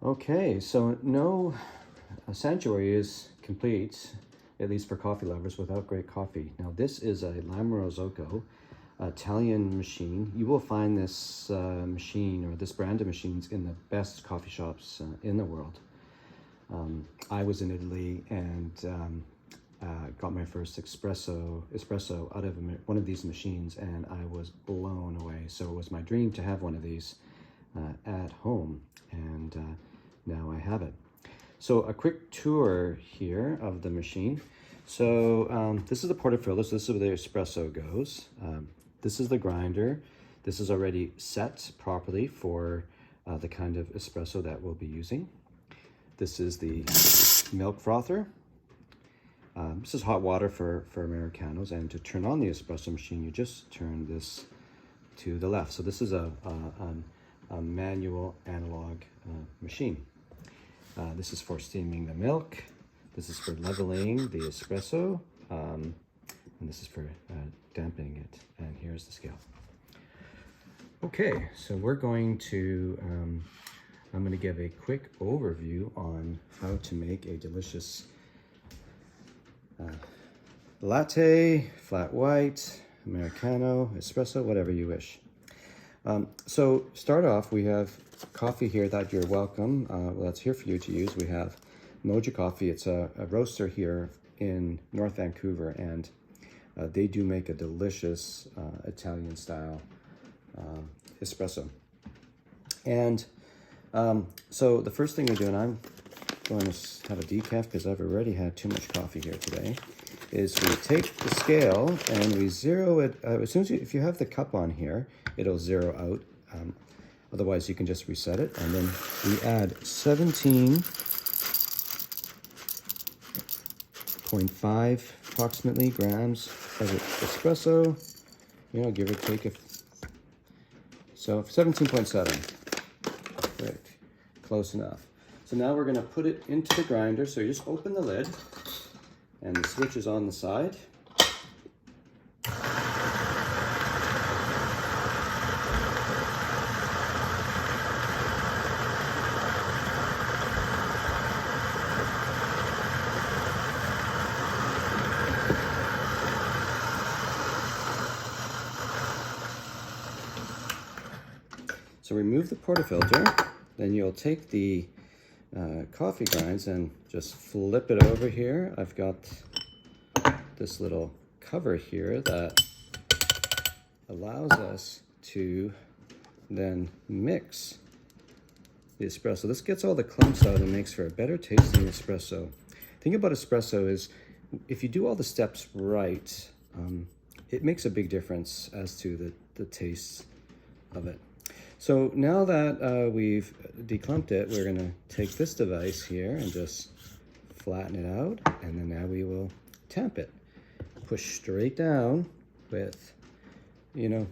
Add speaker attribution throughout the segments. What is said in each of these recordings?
Speaker 1: Okay, so no sanctuary is complete, at least for coffee lovers, without great coffee. Now this is a Lama Rozzocco Italian machine. You will find this machine or this brand of machines in the best coffee shops in the world. I was in Italy and got my first espresso out of one of these machines, and I was blown away. So it was my dream to have one of these at home, and now I have it. So a quick tour here of the machine. So this is the portafilter, so this is where the espresso goes. This is the grinder. This is already set properly for the kind of espresso that we'll be using. This is the milk frother. This is hot water for Americanos, and to turn on the espresso machine, you just turn this to the left. So this is a manual analog machine. This is for steaming the milk. This is for leveling the espresso, and this is for dampening it. And here's the scale. Okay, so we're going to, I'm going to give a quick overview on how to make a delicious latte, flat white, Americano, espresso, whatever you wish. So start off, we have coffee here that you're welcome. That's here for you to use. We have Moja Coffee. It's a roaster here in North Vancouver, and they do make a delicious Italian style espresso. And so the first thing we do, and I'm going to have a decaf because I've already had too much coffee here today, is we take the scale and we zero it. As soon as if you have the cup on here, it'll zero out. Otherwise, you can just reset it. And then we add 17.5 approximately grams of espresso, give or take. So 17.7, great, close enough. So now we're gonna put it into the grinder. So you just open the lid and the switch is on the side. So remove the portafilter, then you'll take the coffee grinds and just flip it over here. I've got this little cover here that allows us to then mix the espresso. This gets all the clumps out and makes for a better tasting espresso. The thing about espresso is if you do all the steps right, it makes a big difference as to the taste of it. So now that we've declumped it, we're gonna take this device here and just flatten it out, and then now we will tamp it. Push straight down with,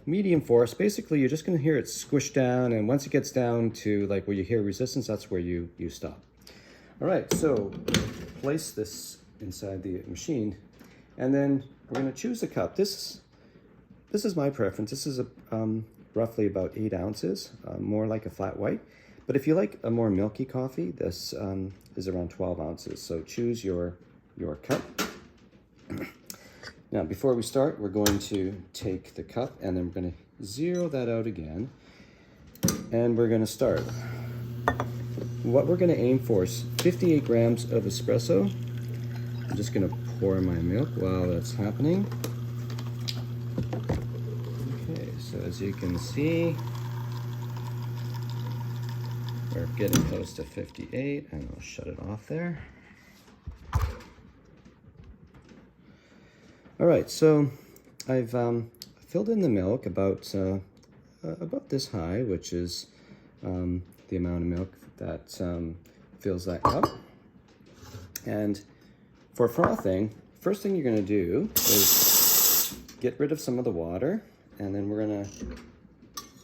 Speaker 1: medium force. Basically, you're just gonna hear it squish down, and once it gets down to like where you hear resistance, that's where you stop. All right, so place this inside the machine, and then we're gonna choose a cup. This is my preference. This is roughly about 8 ounces, more like a flat white. But if you like a more milky coffee, this is around 12 ounces. So choose your cup. Now, before we start, we're going to take the cup and then we're going to zero that out again. And we're going to start. What we're going to aim for is 58 grams of espresso. I'm just going to pour my milk while that's happening. So as you can see, we're getting close to 58, and I'll shut it off there. All right, so I've filled in the milk about this high, which is the amount of milk that fills that cup. And for frothing, first thing you're going to do is get rid of some of the water. And then we're gonna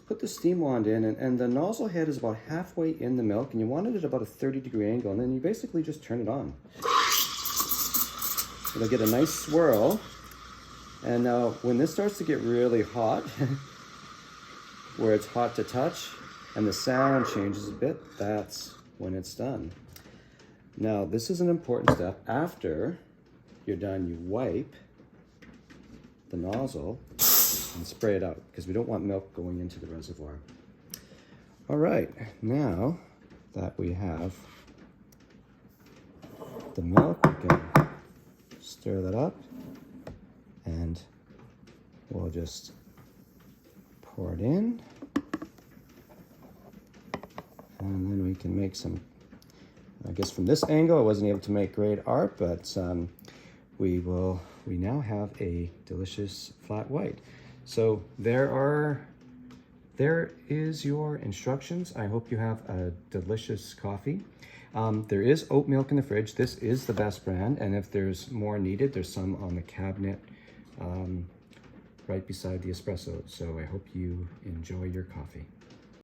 Speaker 1: put the steam wand in, and the nozzle head is about halfway in the milk, and you want it at about a 30-degree angle, and then you basically just turn it on. It'll get a nice swirl, and now when this starts to get really hot, where it's hot to touch, and the sound changes a bit, that's when it's done. Now, this is an important step. After you're done, you wipe the nozzle and spray it out because we don't want milk going into the reservoir. All right, now that we have the milk, we can stir that up and we'll just pour it in. And then we can make some, I guess from this angle I wasn't able to make great art, but we now have a delicious flat white. So there is your instructions. I hope you have a delicious coffee. There is oat milk in the fridge. This is the best brand, and if there's more needed, there's some on the cabinet right beside the espresso. So I hope you enjoy your coffee.